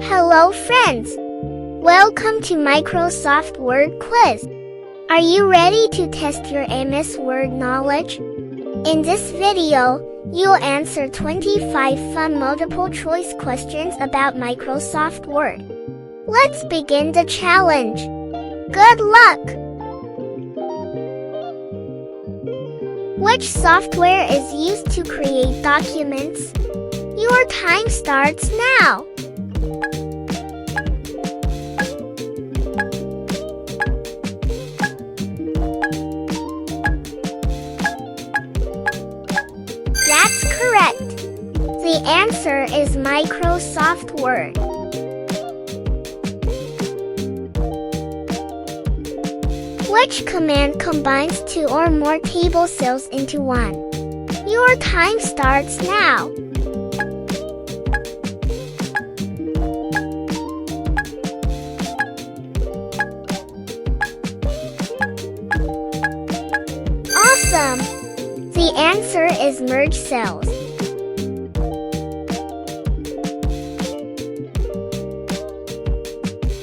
Hello friends! Welcome to Microsoft Word Quiz. Are you ready to test your MS Word knowledge? In this video, you'll answer 25 fun multiple-choice questions about Microsoft Word. Let's begin the challenge. Good luck! Which software is used to create documents? Your time starts now. That's correct. The answer is Microsoft Word. Which command combines two or more table cells into one? Your time starts now. Awesome! The answer is merge cells.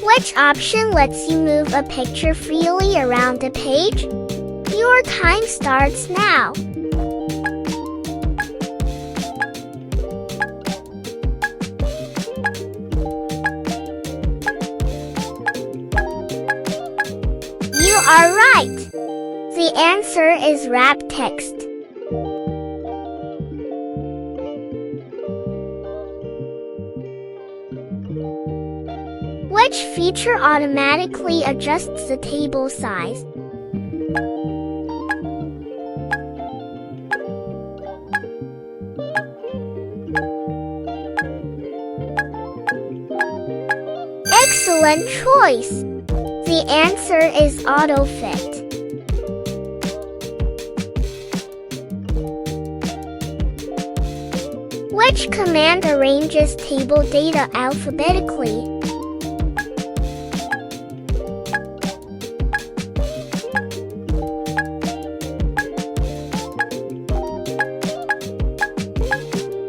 Which option lets you move a picture freely around the page? Your time starts now. You are right. The answer is wrap text. Which feature automatically adjusts the table size? Excellent choice! The answer is AutoFit. Which command arranges table data alphabetically?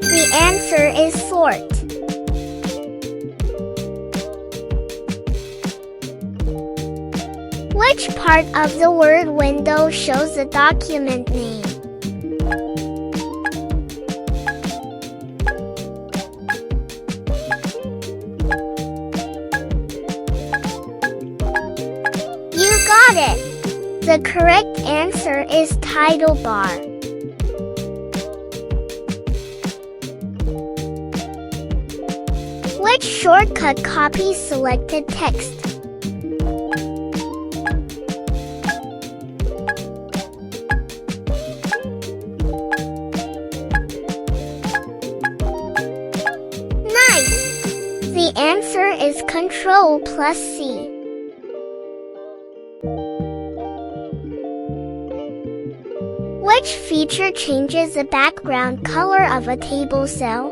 The answer is sort. Which part of the Word window shows the document name? You got it! The correct answer is title bar. Which shortcut copies selected text? Nice! The answer is Ctrl+C. Which feature changes the background color of a table cell?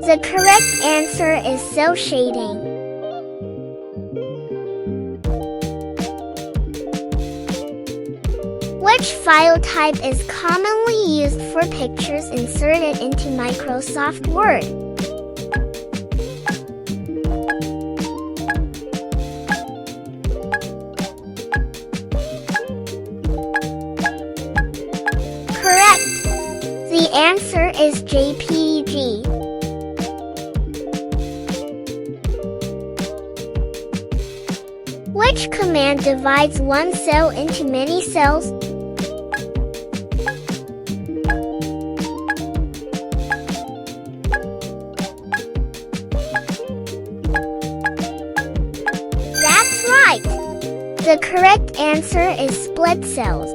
The correct answer is cell shading. Which file type is commonly used for pictures inserted into Microsoft Word? Correct! The answer is JPEG. Which command divides one cell into many cells? That's right! The correct answer is split cells.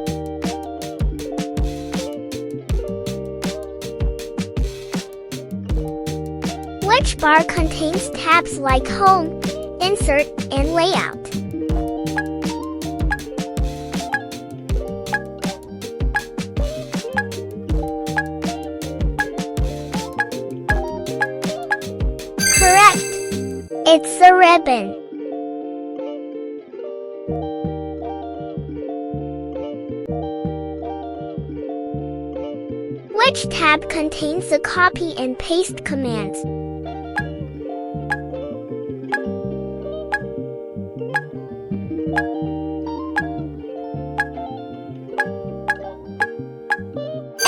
Which bar contains tabs like Home, Insert, and Layout? Correct! It's the ribbon. Which tab contains the copy and paste commands?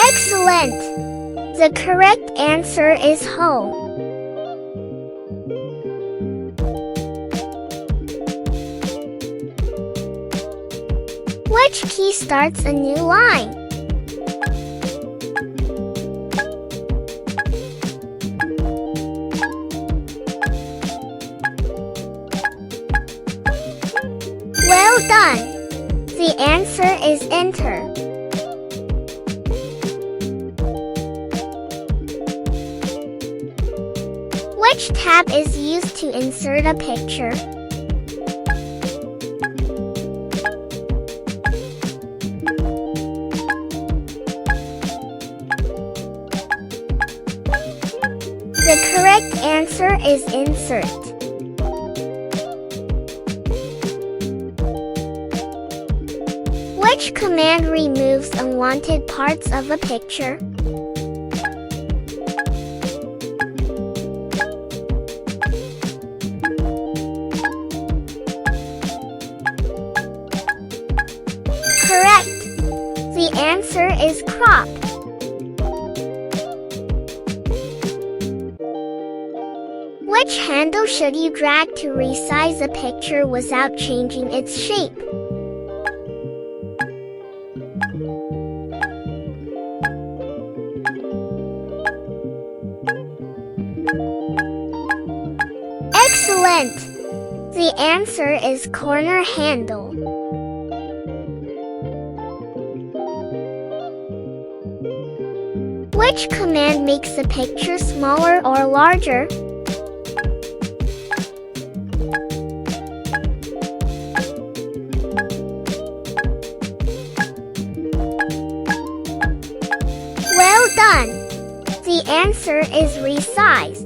Excellent! The correct answer is home. Which key starts a new line? Well done! The answer is enter. Which tab is used to insert a picture? The correct answer is insert. Which command removes unwanted parts of a picture? Correct. The answer is crop. Which handle should you drag to resize a picture without changing its shape? Excellent! The answer is corner handle. Which command makes the picture smaller or larger? Well done! The answer is resize.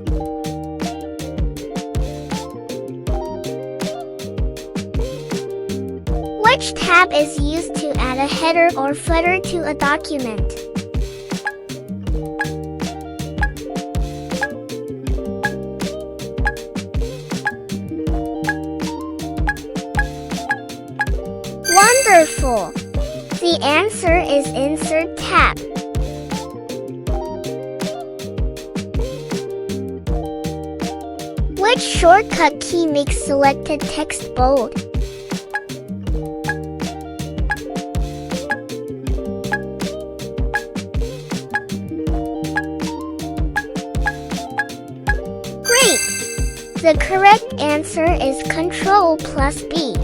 Which tab is used to add a header or footer to a document? Wonderful! The answer is Insert tab. Which shortcut key makes selected text bold? Great! The correct answer is Ctrl+B.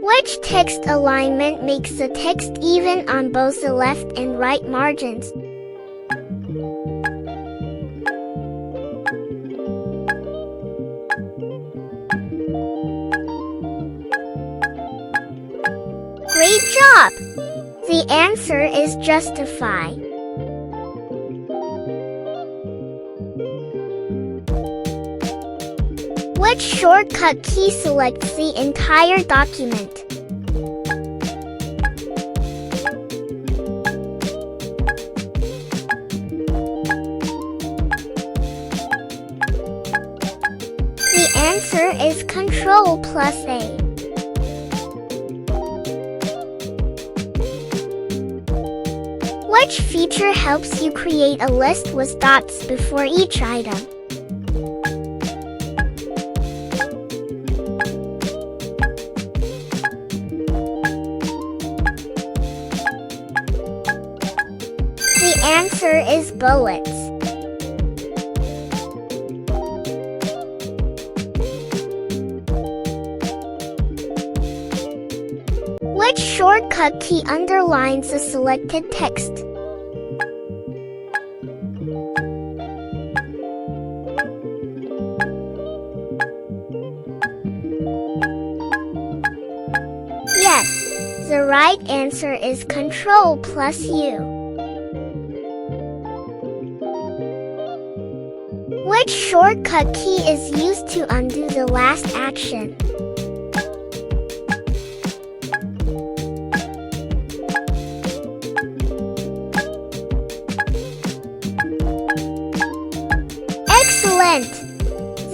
Which text alignment makes the text even on both the left and right margins? Great job! The answer is justify. Which shortcut key selects the entire document? The answer is Ctrl+A. Which feature helps you create a list with dots before each item? The answer is bullets. Which shortcut key underlines the selected text? Yes, the right answer is Ctrl+U. Which shortcut key is used to undo the last action?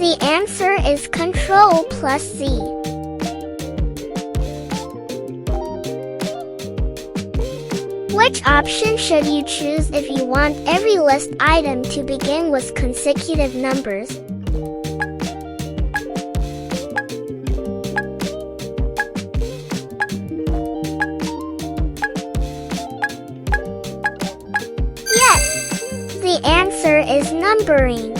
The answer is Control plus Z. Which option should you choose if you want every list item to begin with consecutive numbers? Yes, the answer is numbering.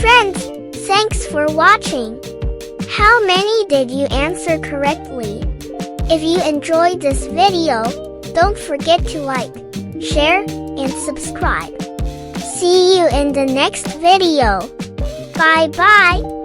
Friends, thanks for watching. How many did you answer correctly? If you enjoyed this video, don't forget to like, share, and subscribe. See you in the next video. Bye bye.